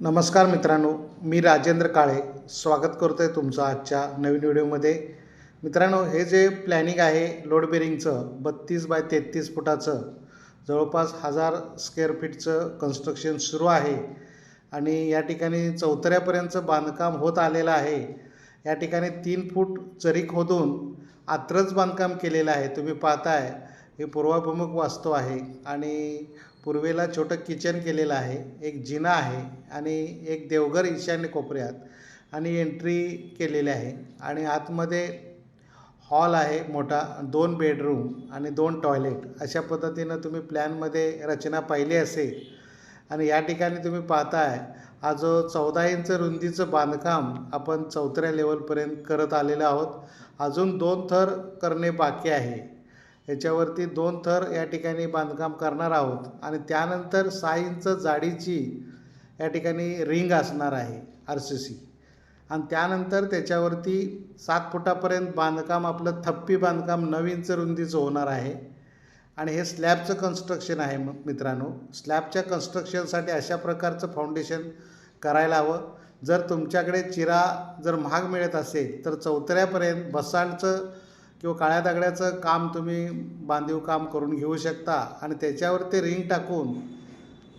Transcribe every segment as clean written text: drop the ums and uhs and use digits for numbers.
नमस्कार मित्रांनो, मी राजेंद्र काळे स्वागत करतो आहे तुमचं आजच्या नवीन व्हिडिओमध्ये. मित्रांनो, हे जे प्लॅनिंग आहे लोड बेरिंगचं 32 बाय 33 फुटाचं जवळपास 1000 स्क्वेअर फीटचं कन्स्ट्रक्शन सुरू आहे आणि या ठिकाणी चौथऱ्यापर्यंतचं बांधकाम होत आलेलं आहे. या ठिकाणी 3 फूट चरी खोदून आत्रच बांधकाम केलेलं आहे. तुम्ही पाहताय हे पूर्वाभिमुख वास्तू आहे आणि पूर्वेला छोटं किचन केलेलं आहे, एक जिना आहे आणि एक देवघर ईशान्य कोपऱ्यात आणि एंट्री केलेली आहे आणि आतमध्ये हॉल आहे मोठा, 2 बेडरूम आणि 2 टॉयलेट. अशा पद्धतीनं तुम्ही प्लॅनमध्ये रचना पाहिली असेल. आणि या ठिकाणी तुम्ही पाहताय हा जो 14 इंच रुंदीचं बांधकाम आपण 4थ्या लेवलपर्यंत करत आलेलो आहोत. अजून 2 थर करणे बाकी आहे. याच्यावरती 2 थर या ठिकाणी बांधकाम करणार आहोत आणि त्यानंतर 6 इंच जाडीची या ठिकाणी रिंग असणार आहे RCC आणि त्यानंतर त्याच्यावरती 7 फुटापर्यंत बांधकाम आपलं थप्पी बांधकाम 9 इंच रुंदीचं होणार आहे. आणि हे स्लॅबचं कन्स्ट्रक्शन आहे. मित्रांनो, स्लॅबच्या कन्स्ट्रक्शनसाठी अशा प्रकारचं फाउंडेशन करायला हवं. जर तुमच्याकडे चिरा जर महाग मिळत असेल तर 4थ्यापर्यंत बसाल्टचं किंवा काळ्या दगडाचं काम तुम्ही बांधीव काम करून घेऊ शकता आणि त्याच्यावर ते रिंग टाकून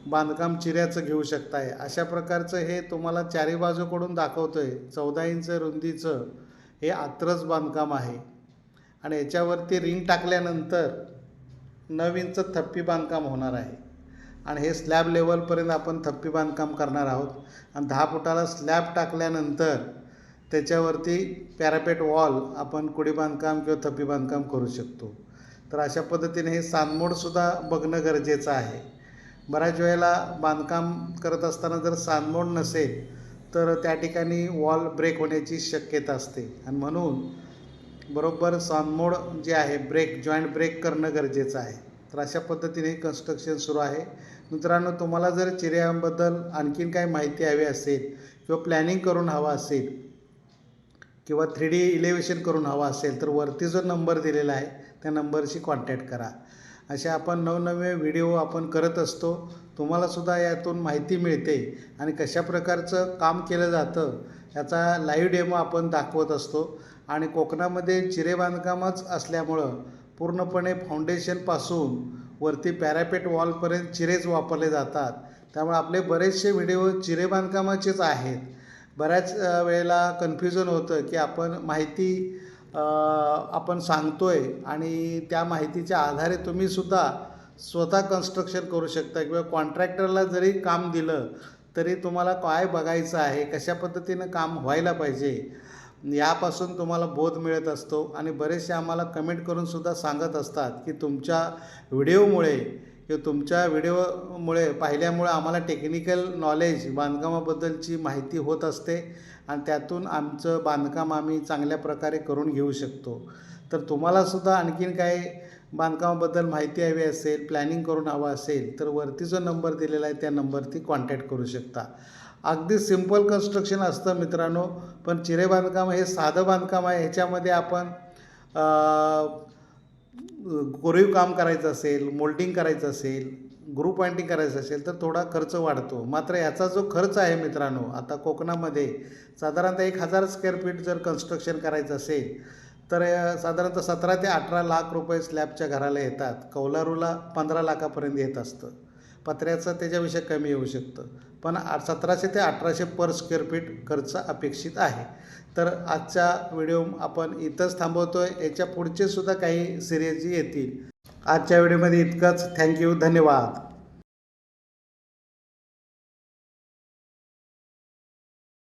बांधकाम चिऱ्याचं घेऊ शकताय. अशा प्रकारचं हे तुम्हाला चारी बाजूकडून दाखवतो आहे. 14 इंच रुंदीचं हे आत्रच बांधकाम आहे आणि याच्यावरती रिंग टाकल्यानंतर 9 इंच थप्पी बांधकाम होणार आहे आणि हे स्लॅब लेवलपर्यंत आपण थप्पी बांधकाम करणार आहोत आणि 10 फुटाला स्लॅब टाकल्यानंतर त्याच्यावरती पॅरापेट वॉल आपण कुडी बांधकाम किंवा थप्पी बांधकाम करू शकतो. तर अशा पद्धतीने हे सांदमोडसुद्धा बघणं गरजेचं आहे. बऱ्याच वेळेला बांधकाम करत असताना जर सांदमोड नसेल तर त्या ठिकाणी वॉल ब्रेक होण्याची शक्यता असते आणि म्हणून बरोबर सांदमोड जे आहे जॉईंट ब्रेक करणं गरजेचं आहे. तर अशा पद्धतीने कन्स्ट्रक्शन सुरू आहे. मित्रांनो, तुम्हाला जर चिऱ्यांबद्दल आणखीन काही माहिती हवी असेल किंवा प्लॅनिंग करून हवा असेल किंवा 3D इलेव्हेशन करून हवा असेल तर वरती जो नंबर दिलेला आहे त्या नंबरशी कॉन्टॅक्ट करा. असे आपण नवनवे व्हिडिओ आपण करत असतो. तुम्हालासुद्धा यातून माहिती मिळते आणि कशा प्रकारचं काम केलं जातं याचा लाईव्ह डेमो आपण दाखवत असतो. आणि कोकणामध्ये चिरे बांधकामच असल्यामुळं पूर्णपणे फाउंडेशनपासून वरती पॅरापेट वॉलपर्यंत चिरेच वापरले जातात. त्यामुळे आपले बरेचसे व्हिडिओ चिरे बांधकामाचेच आहेत. बऱ्याच वेळेला कन्फ्युजन होतं की आपण माहिती आपण सांगतोय आणि त्या माहितीच्या आधारे तुम्हीसुद्धा स्वतः कन्स्ट्रक्शन करू शकता किंवा कॉन्ट्रॅक्टरला जरी काम दिलं तरी तुम्हाला काय बघायचं आहे, कशा पद्धतीनं काम व्हायला पाहिजे यापासून तुम्हाला बोध मिळत असतो. आणि बरेचसे आम्हाला कमेंट करूनसुद्धा सांगत असतात की तुमच्या व्हिडिओमुळे किंवा तुमच्या व्हिडिओमुळे पाहिल्यामुळे आम्हाला टेक्निकल नॉलेज बांधकामाबद्दलची माहिती होत असते आणि त्यातून आमचं बांधकाम आम्ही चांगल्या प्रकारे करून घेऊ शकतो. तर तुम्हालासुद्धा आणखीन काही बांधकामाबद्दल माहिती हवी असेल, प्लॅनिंग करून हवं असेल तर वरती जो नंबर दिलेला आहे त्या नंबरती कॉन्टॅक्ट करू शकता. अगदी सिम्पल कन्स्ट्रक्शन असतं मित्रांनो, पण चिरे बांधकाम हे साधं बांधकाम आहे. ह्याच्यामध्ये आपण कोरीव काम करायचं असेल, मोल्डिंग करायचं असेल, ग्रुप पॉइंटिंग करायचं असेल तर थोडा खर्च वाढतो. मात्र याचा जो खर्च आहे मित्रांनो, आता कोकणामध्ये साधारणतः 1000 स्क्वेअर फीट जर कन्स्ट्रक्शन करायचं असेल तर साधारणतः 17 ते 18 लाख रुपये स्लॅबच्या घराला येतात. कौलारूला 15 लाखापर्यंत येत असतं. पत्र्याचं त्याच्यापेक्षा कमी येऊ शकतं, पण 1700 ते 1800 पर स्क्वेअर फीट खर्च अपेक्षित आहे. तर आजचा व्हिडिओ आपण इथंच थांबवतो आहे. याच्या पुढचे सुद्धा काही सिरीज येतील. आजच्या व्हिडिओमध्ये इतकंच. थँक्यू, धन्यवाद.